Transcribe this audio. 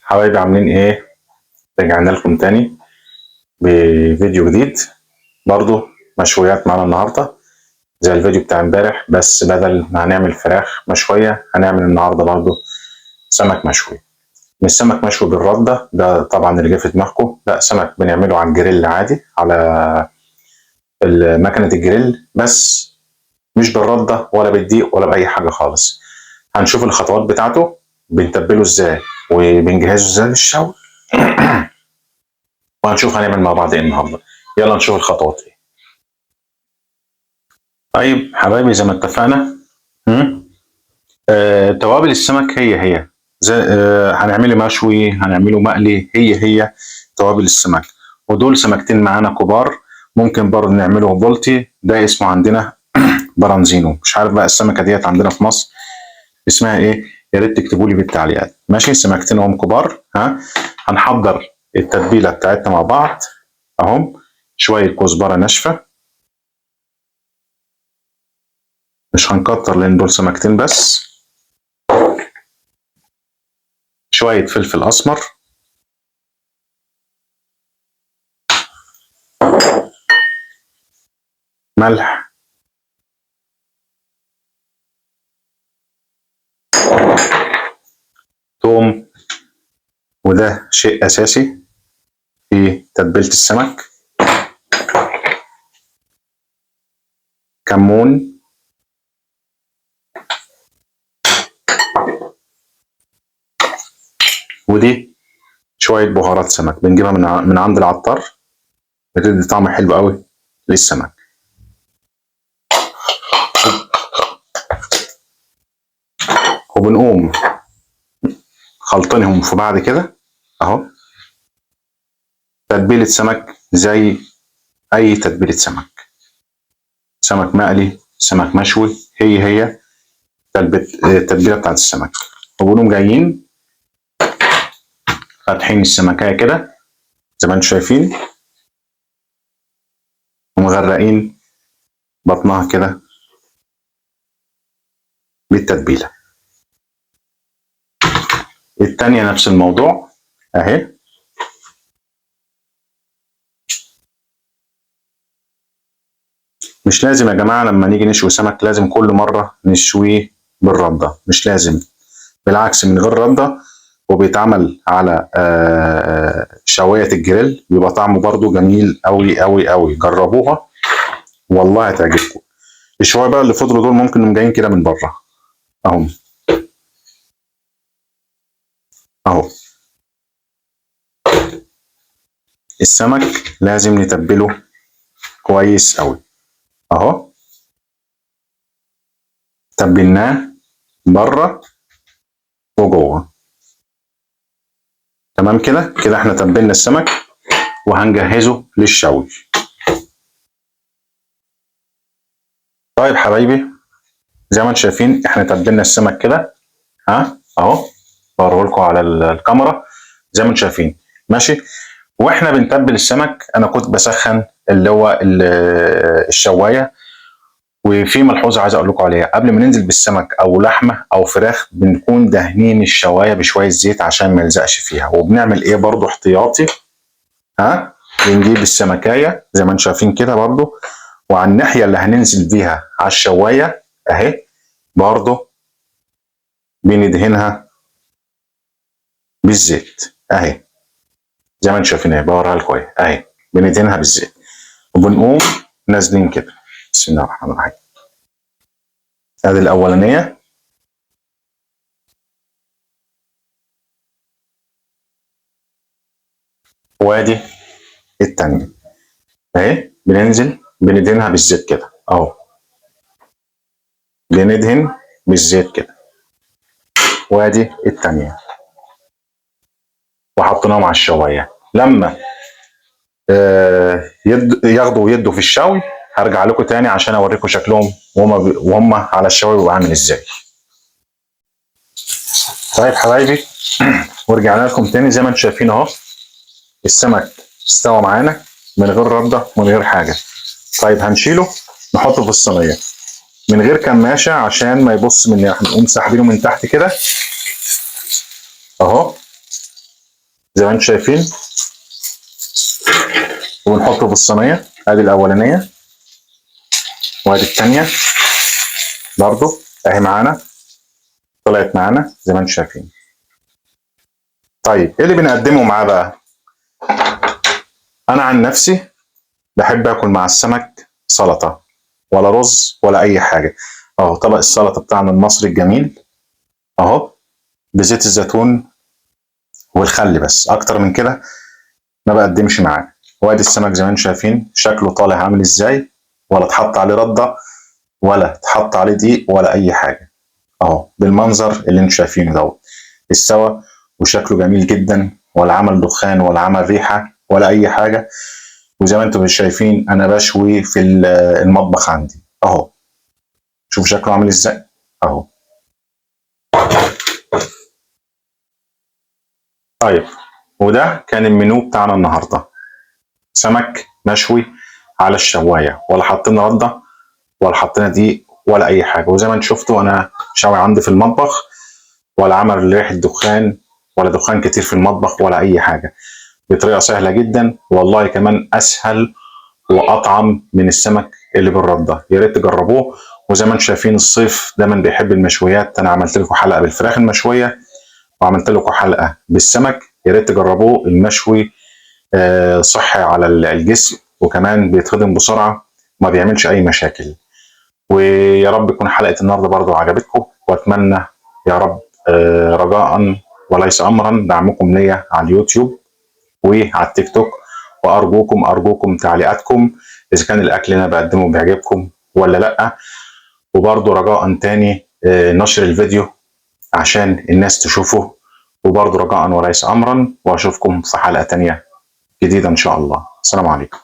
حبايبي عاملين ايه؟ رجعنا لكم تاني بفيديو جديد. برضو مشويات معانا النهارده زي الفيديو بتاع امبارح، بس بدل ما هنعمل فراخ مشوية هنعمل النهارده برضو سمك مشوي. مش سمك مشوي بالردة ده طبعا اللي جه في دماغكم، لا، سمك بنعمله على الجريل عادي، على مكنة الجريل، بس مش بالردة ولا بالدقيق ولا بأي حاجة خالص. هنشوف الخطوات بتاعته، بنتبله ازاي وبنجهزه ازاي للشوي وهنشوف هنعمل مع بعض ايه النهارده. يلا نشوف الخطوات ايه. طيب حبايبي زي ما اتفقنا، توابل السمك هي زي هنعمله مشوي هنعمله مقلي، هي توابل السمك. ودول سمكتين معانا كبار، ممكن برضه نعمله بولتي، ده اسمه عندنا برانزينو. مش عارف بقى السمكه ديت عندنا في مصر اسمها ايه، يا ريت تكتبوا لي بالتعليقات. ماشي، سمكتين هم كبار. هنحضر التتبيله بتاعتنا مع بعض اهم. شويه كزبره ناشفه، مش هنكتر لان دول سمكتين بس. شويه فلفل اسمر، ملح، ثوم، وده شيء اساسي في تتبيله السمك، كمون، ودي شويه بهارات سمك بنجيبها من عند العطار، بتدي طعم حلو قوي للسمك. وبنقوم خلطينهم في بعض كده اهو. تتبيله سمك زي اي تتبيله سمك، سمك مقلي سمك مشوي، هي التتبيله بتاعت السمك. وبنقوم جايين فاتحين السمكية كده زي ما انتم شايفين، ومغرقين بطنها كده بالتتبيلة. التانية نفس الموضوع اهي. مش لازم يا جماعة لما نيجي نشوي سمك لازم كل مرة نشويه بالردة، مش لازم، بالعكس من غير ردة. وبيتعمل على شواية الجريل بيبقى طعمه برضو جميل قوي قوي قوي. جربوها والله هتعجبكم. الشوايه بقى اللي فضلوا دول ممكن نقوم جايين كده من بره اهو اهو. السمك لازم نتبله كويس قوي اهو. تبلناه بره وجوه. تمام كده كده احنا تبلنا السمك وهنجهزه للشوي. طيب حبايبي زي ما انتم شايفين احنا تبلنا السمك كده اهو. بوريه لكم على الكاميرا زي ما انتم شايفين. ماشي. واحنا بنتبل السمك انا كنت بسخن اللي هو الشوايه. وفي ملحوظه عايز اقول لكم عليها، قبل ما ننزل بالسمك او لحمه او فراخ بنكون دهنين الشوايه بشويه زيت عشان ما يلزقش فيها. وبنعمل ايه برضو احتياطي، بنجيب السمكايه زي ما انتم شايفين كده برضو، وعلى الناحيه اللي هننزل بيها على الشوايه اهي برضو بندهنها بالزيت اهي. زي ما انتم شايفين اهي، بوريها لكم اهي بندهنها بالزيت وبنقوم نازلين كده. بسم الله الرحمن الرحيم. ادي الاولانيه، وادي الثانيه اهي. بننزل بندهنها بالزيت كده اهو. بندهن بالزيت كده. وادي الثانيه وحطيناهم على الشوايه. لما ياخدوا ويدوا في الشوي هرجع لكم تاني عشان اوريكم شكلهم وهم على الشوي بيبقوا عامل ازاي. طيب حبايبي ورجعنا لكم تاني زي ما انتم شايفين اهو. السمك استوى معانا من غير رده من غير حاجه. طيب هنشيله نحطه في الصينيه من غير كماشه عشان ما يبص مني. احنا نقوم ساحبينه من تحت كده اهو. زي ما انتم شايفين، ونحطه في الصينيه. ادي الاولانيه وادي الثانيه برضو اهي معانا، طلعت معانا زي ما انتم شايفين. طيب ايه اللي بنقدمه معاه بقى؟ انا عن نفسي بحب اكل مع السمك سلطه، ولا رز ولا اي حاجه. اهو طبق السلطه بتاعنا المصري الجميل اهو، بزيت الزيتون والخل، بس اكتر من كده ما بقدمش معاه. وادي السمك زي ما انتم شايفين شكله طالع عامل ازاي، ولا اتحط عليه رده ولا اتحط عليه دقيق ولا اي حاجه. اهو بالمنظر اللي انتم شايفينه دوت استوى وشكله جميل جدا، ولا عمل دخان ولا عمل ريحه ولا اي حاجه. وزي ما انتم شايفين انا بشوي في المطبخ عندي اهو. شوف شكله عامل ازاي اهو. طيب وده كان المنيو بتاعنا النهارده، سمك مشوي على الشوايه، ولا حطينا رده ولا حطينا دقيق ولا اي حاجه. وزي ما انتم شفتوا انا شاوي عندي في المطبخ، ولا عمل ريحه دخان ولا دخان كتير في المطبخ ولا اي حاجه. بطريقه سهله جدا، والله كمان اسهل واطعم من السمك اللي بالرده. يا ريت تجربوه. وزي ما انتم شايفين الصيف دايما بيحب المشويات، انا عملت لكم حلقه بالفراخ المشويه وعملت لكم حلقه بالسمك. يا ريت تجربوه، المشوي صحي على الجسم، وكمان بيتهضم بسرعه وما بيعملش اي مشاكل. ويا رب تكون حلقه النهارده برضو عجبتكم، واتمنى يا رب رجاء وليس امرا دعمكم ليا على اليوتيوب وعلى التيك توك. وارجوكم تعليقاتكم اذا كان الاكل اللي انا بقدمه بيعجبكم ولا لا. وبرضو رجاء تاني نشر الفيديو عشان الناس تشوفه. وبرضو رجاء وليس امرا، واشوفكم في حلقه تانيه جديده ان شاء الله. السلام عليكم.